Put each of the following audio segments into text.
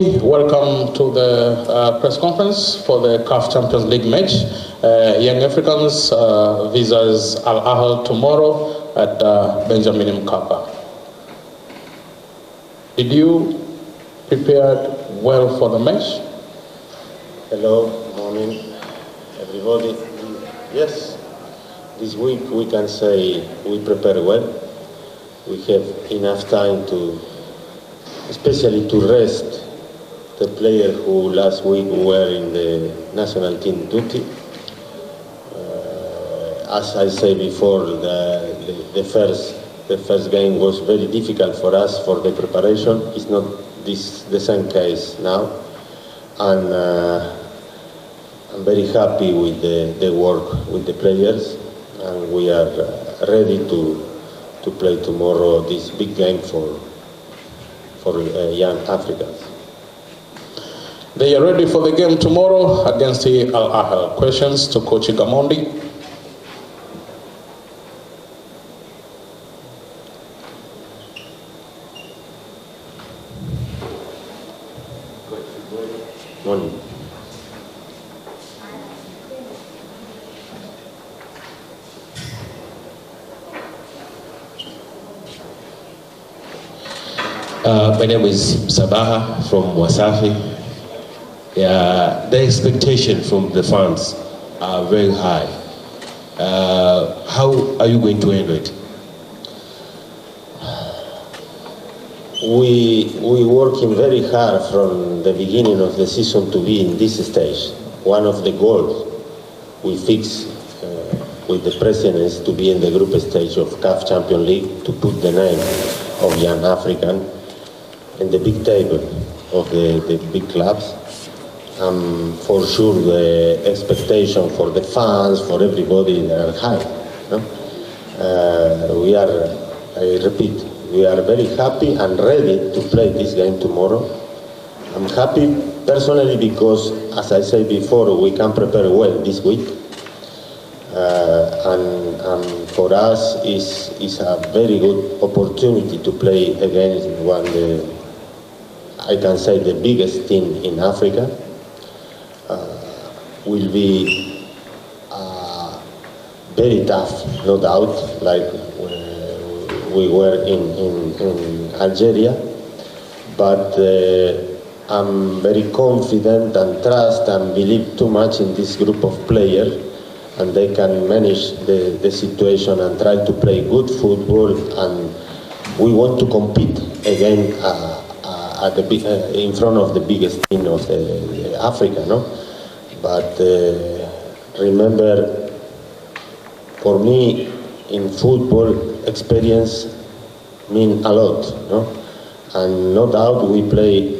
Welcome to the press conference for the CAF Champions League match. Young Africans visas Al Ahly tomorrow at Benjamin Mkapa. Did you prepare well for the match? Hello, morning, everybody. Yes, this week we can say we prepare well. We have enough time to, especially to rest the players who last week were in the national team duty. As I said before, the first game was very difficult for us for the preparation. It's not the same case now, and I'm very happy with the work with the players, and we are ready to play tomorrow this big game for young Africans. They are ready for the game tomorrow against the Al Ahly. Questions to Coach Gamondi. Morning. My name is Sabaha from Wasafi. The expectation from the fans are very high. How are you going to handle it? We working very hard from the beginning of the season to be in this stage. One of the goals we fixed with the president is to be in the group stage of CAF Champions League, to put the name of young African in the big table of the big clubs. For sure the expectation for the fans, for everybody, are high. No? I repeat, we are very happy and ready to play this game tomorrow. I'm happy personally because, as I said before, we can prepare well this week. And for us is a very good opportunity to play against I can say the biggest team in Africa. Will be very tough, no doubt, like we were in Algeria, but I'm very confident and trust and believe too much in this group of players, and they can manage the situation and try to play good football, and we want to compete again in front of the biggest team of Africa, no? But remember, for me, in football, experience means a lot, no? And no doubt we play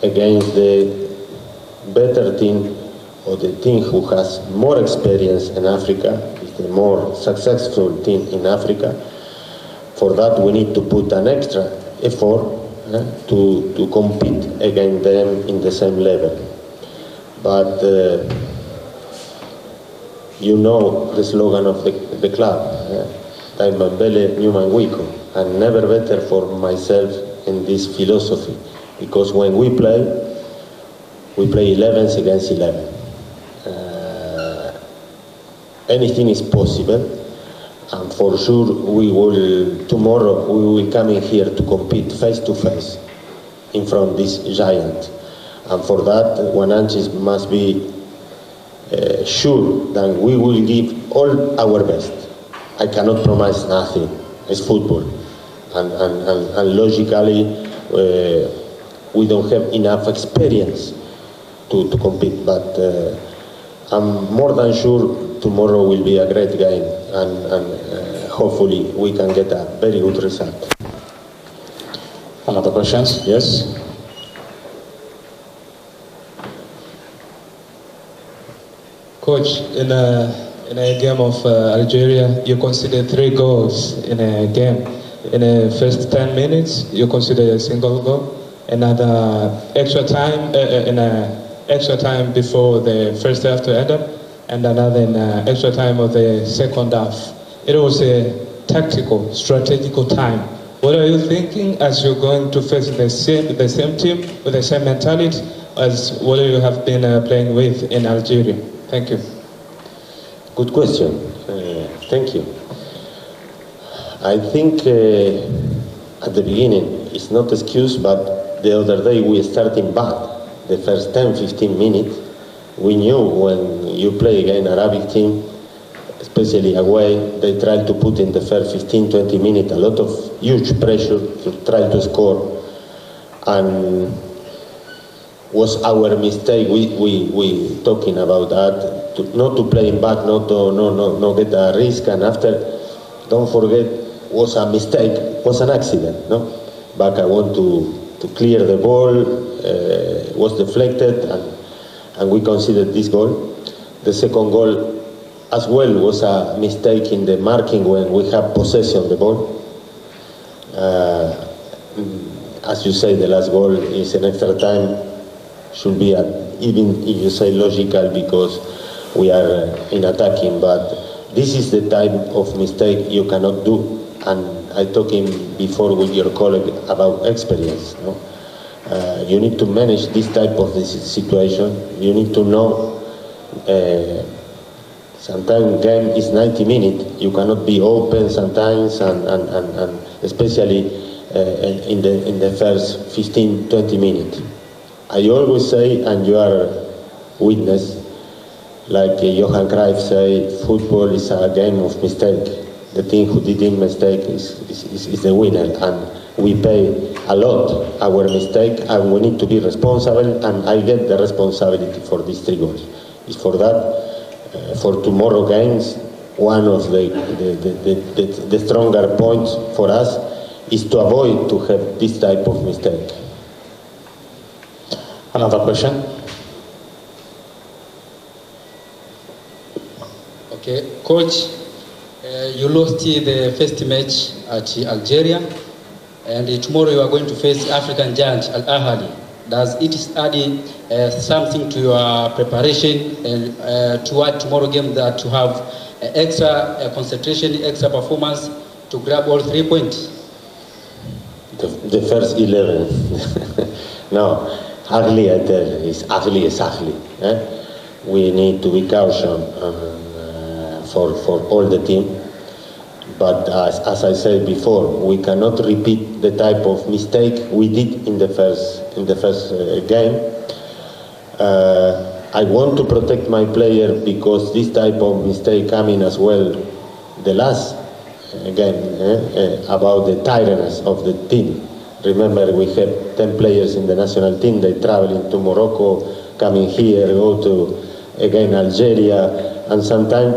against the better team, or the team who has more experience in Africa, is the more successful team in Africa. For that, we need to put an extra effort to compete against them in the same level. But you know the slogan of the club, Taimambele Newman Wiko, and never better for myself in this philosophy, because when we play 11 against 11. Anything is possible, and for sure tomorrow we will come in here to compete face to face in front of this giant. And for that, Wananchi must be sure that we will give all our best. I cannot promise nothing. It's football. And logically, we don't have enough experience to compete. But I'm more than sure tomorrow will be a great game. And hopefully we can get a very good result. Another questions? Yes? Coach, in a game of Algeria, you consider 3 goals in a game. In the first 10 minutes, you consider a single goal. Another extra time, in extra time before the first half to end up, and another in extra time of the second half. It was a tactical, strategical time What are you thinking as you're going to face the same team with the same mentality as what you have been playing with in Algeria? Thank you. Good question. Thank you. I think at the beginning it's not excuse, but the other day we starting bad. The first 10-15 minutes, we knew when you play against an Arabic team, especially away, they try to put in the first 15-20 minutes a lot of huge pressure to try to score, and was our mistake. We talking about that, not to play bad, not get a risk, and after, don't forget, was a mistake, was an accident, no? But I want to clear the ball, was deflected, and we considered this goal. The second goal as well was a mistake in the marking when we have possession of the ball. As you say, the last goal is an extra time, should be even if you say logical because we are in attacking, but this is the type of mistake you cannot do. And I talking before with your colleague about experience. No? You need to manage this type of situation. You need to know. Sometimes game is 90 minutes. You cannot be open sometimes, and especially in the first 15-20 minutes. I always say, and you are witness, like Johan Cruyff say, football is a game of mistake. The team who didn't mistake is the winner, and we pay a lot our mistake, and we need to be responsible, and I get the responsibility for these 3 goals. It's for that, for tomorrow games, one of the stronger points for us is to avoid to have this type of mistake. Another question? Okay, Coach, you lost the first match at Algeria, and tomorrow you are going to face African giant Ahly. Does it add something to your preparation and toward tomorrow game that to have extra concentration, extra performance to grab all 3 points? The first 11. No, Ahly, I tell you, is Ahly. We need to be cautious for all the team. But as I said before, we cannot repeat the type of mistake we did in the first game. I want to protect my player because this type of mistake coming as well the last game about the tiredness of the team. Remember, we have 10 players in the national team. They traveling to Morocco, coming here, go to again Algeria, and sometimes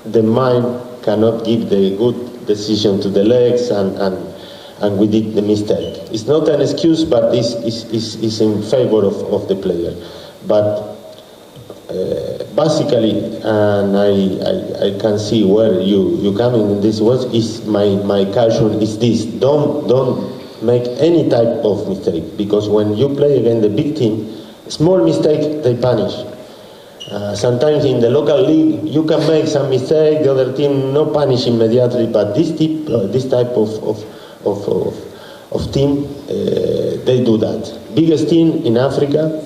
the mind cannot give the good decision to the legs, and we did the mistake. It's not an excuse, but it's in favor of the player. But basically, and I can see where you coming in this words, is my caution is this: don't make any type of mistake, because when you play against the big team, small mistake they punish. Sometimes in the local league you can make some mistake, the other team no punish immediately, but this type of team, they do that. Biggest team in Africa,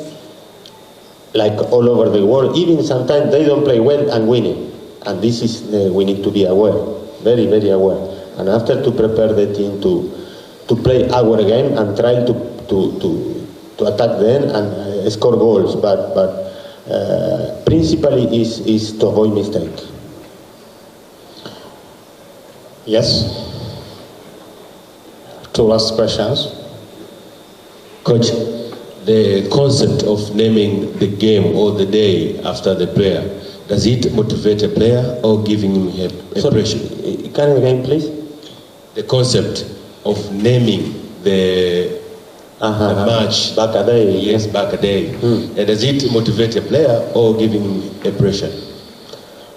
like all over the world, even sometimes they don't play well and winning, and this is we need to be aware, very very aware, and after to prepare the team to play our game and try to attack them and score goals, but principally is to avoid mistake. Yes. 2 last questions. Coach, the concept of naming the game or the day after the player, does it motivate a player or giving him a pressure? Can you again, please? The concept of naming the match. Back a day. Yes, back a day. And does it motivate a player or giving him a pressure?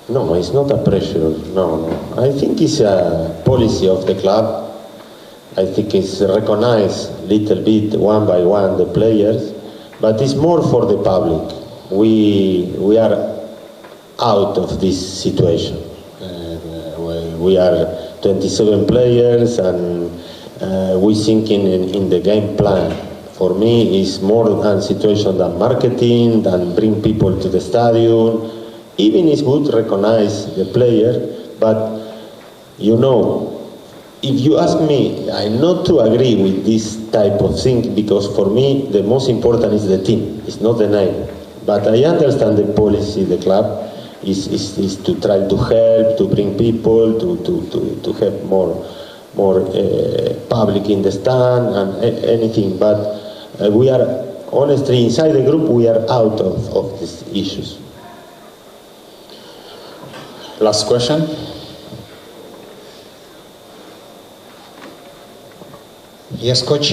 No, it's not a pressure. No. I think it's a policy of the club. I think it's recognized little bit one by one the players, but it's more for the public. We are out of this situation. We are 27 players, and we thinking in the game plan. For me, it's more than situation than marketing, than bring people to the stadium. Even it's good to recognize the player, but you know, if you ask me, I'm not to agree with this type of thing, because for me, the most important is the team, it's not the name. But I understand the policy, the club, is to try to help, to bring people, to have more public in the stand and anything. But we are, honestly, inside the group, we are out of these issues. Last question. Yes, Coach,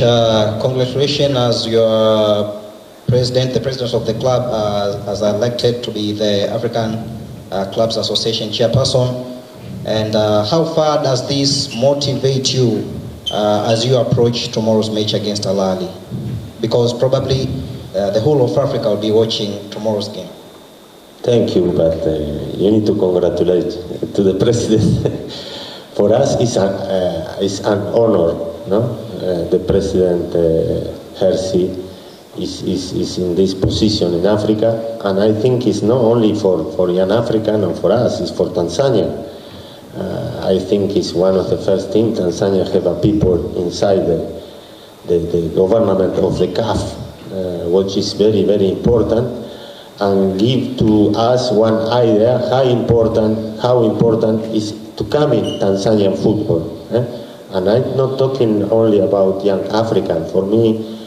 congratulations as your president, the president of the club has elected to be the African Clubs Association chairperson. And how far does this motivate you as you approach tomorrow's match against Ahly? Because probably the whole of Africa will be watching tomorrow's game. Thank you, but you need to congratulate to the president. For us, it's an honor, no? The president, Hersi, is in this position in Africa, and I think it's not only for young African and for us, it's for Tanzania. I think it's one of the first things Tanzania have a people inside the government of the CAF, which is very, very important, and give to us one idea how important is to come in Tanzanian football. And I'm not talking only about young African. For me,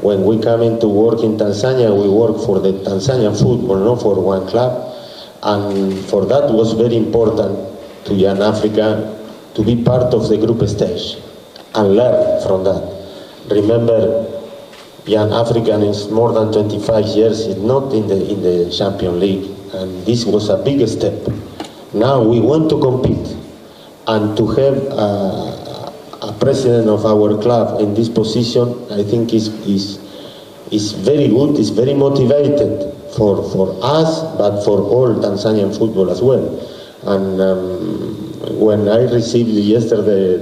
when we come into work in Tanzania, we work for the Tanzanian football, not for one club. And for that was very important to young Africa to be part of the group stage and learn from that. Remember, young African is more than 25 years, is not in the Champions League, and this was a big step. Now we want to compete, and to have a president of our club in this position, I think is very good, is very motivated for us, but for all Tanzanian football as well. And when I received yesterday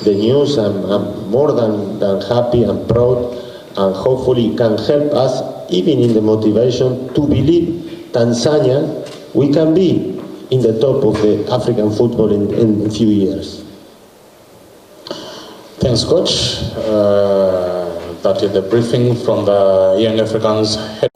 the news, I'm more than happy and proud, and hopefully can help us even in the motivation to believe Tanzania we can be in the top of the African football in a few years. Thanks, Coach. That is the briefing from the Young Africans head